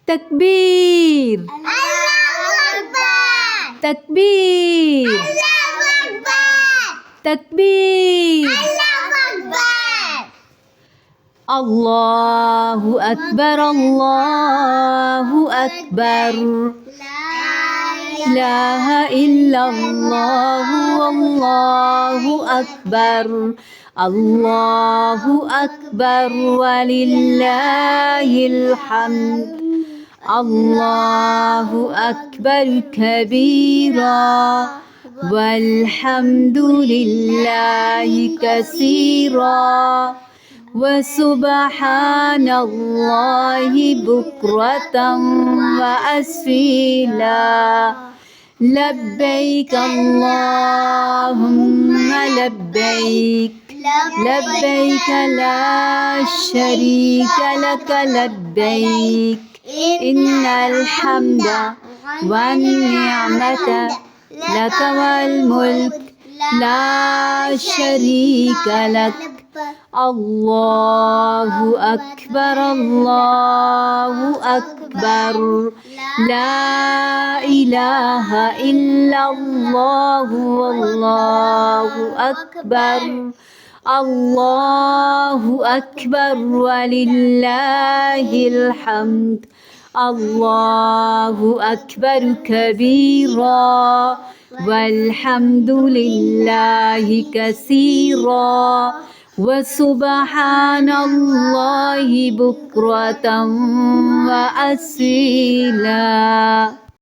تكبير تكبير تكبير الله أكبر الله أكبر لا إله إلا الله والله أكبر الله أكبر ولله الحمد الله أكبر كبيرا والحمد لله كثيرا وسبحان الله بكرة وأصيلا لبيك اللهم لبيك لبيك لا شريك لك لبيك إن الحمد والنعمة لك والملك لا شريك لك الله أكبر الله أكبر لا إله إلا الله والله أكبر الله أكبر ولله الحمد الله أكبر كبيرا والحمد لله كثيرا وسبحان الله بكرة وأصيلا.